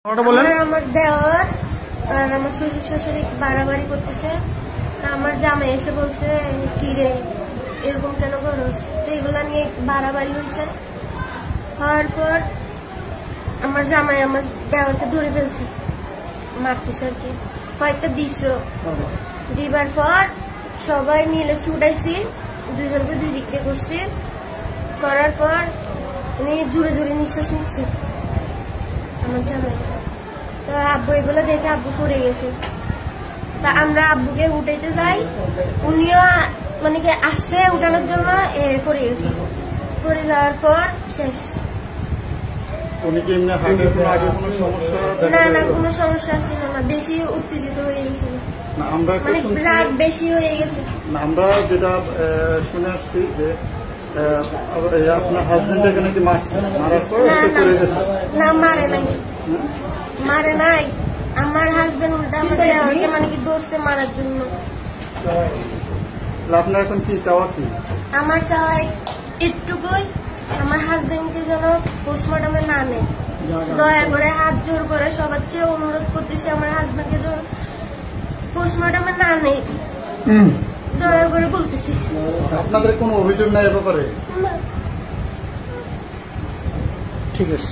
আমার দেওয়ার আর আমার শ্বশুর শাশুড়ি বাড়াবাড়ি করতেছে। আমার জামাই এসে বলছে কি রে এরকম কেন করস, তো এগুলা নিয়ে বাড়াবাড়ি হয়েছে। হওয়ার পর আমার জামাই আমার দেওয়ারকে ধরে ফেলছে, মারতেছে আর কি, কয়েকটা দিছ। দিবার পর সবাই মিলে ছুটাইছি, দুজনকে দুই দিক দিয়ে করছি। করার পর উনি জোরে জোরে নিঃশ্বাস নিচ্ছে আমার জামাই। তো আব্বু এগুলো দেখে আব্বু সরে গেছে। তা আমরা আব্বুকে উঠাইতে যাই, উনিও মানে কি আসছে উঠানোর জন্য পড়ে গেছে। পড়ে যাওয়ার পর শেষ। না না কোনো সমস্যা ছিল না, বেশি উত্তেজিত হয়ে গেছিল, মানে রাগ বেশি হয়ে গেছে। আমরা যেটা শুনে আসছি যে আপনার হাজবেন্ডকে নাকি মারছে, মারার পর না মারে নাই, মারে নাই। আমার হাজবেন্ড উল্টা আমার দেওয়ারকে মানে কি দোষে মারার জন্য। আপনার এখন কি চাওয়া কি? আমার চাওয়া একটুকুই, আমার হাজবেন্ডকে যেন পোস্টমর্টমে না নেয়, দয়া করে হাত জোর করে সবার চেয়ে অনুরোধ করতেছি, আমার হাজবেন্ডকে যেন পোস্টমর্টমে না নেয়, দয়া করে বলতেছি। আপনাদের কোনো অভিযোগ নাই এ ব্যাপারে? না। ঠিক আছে।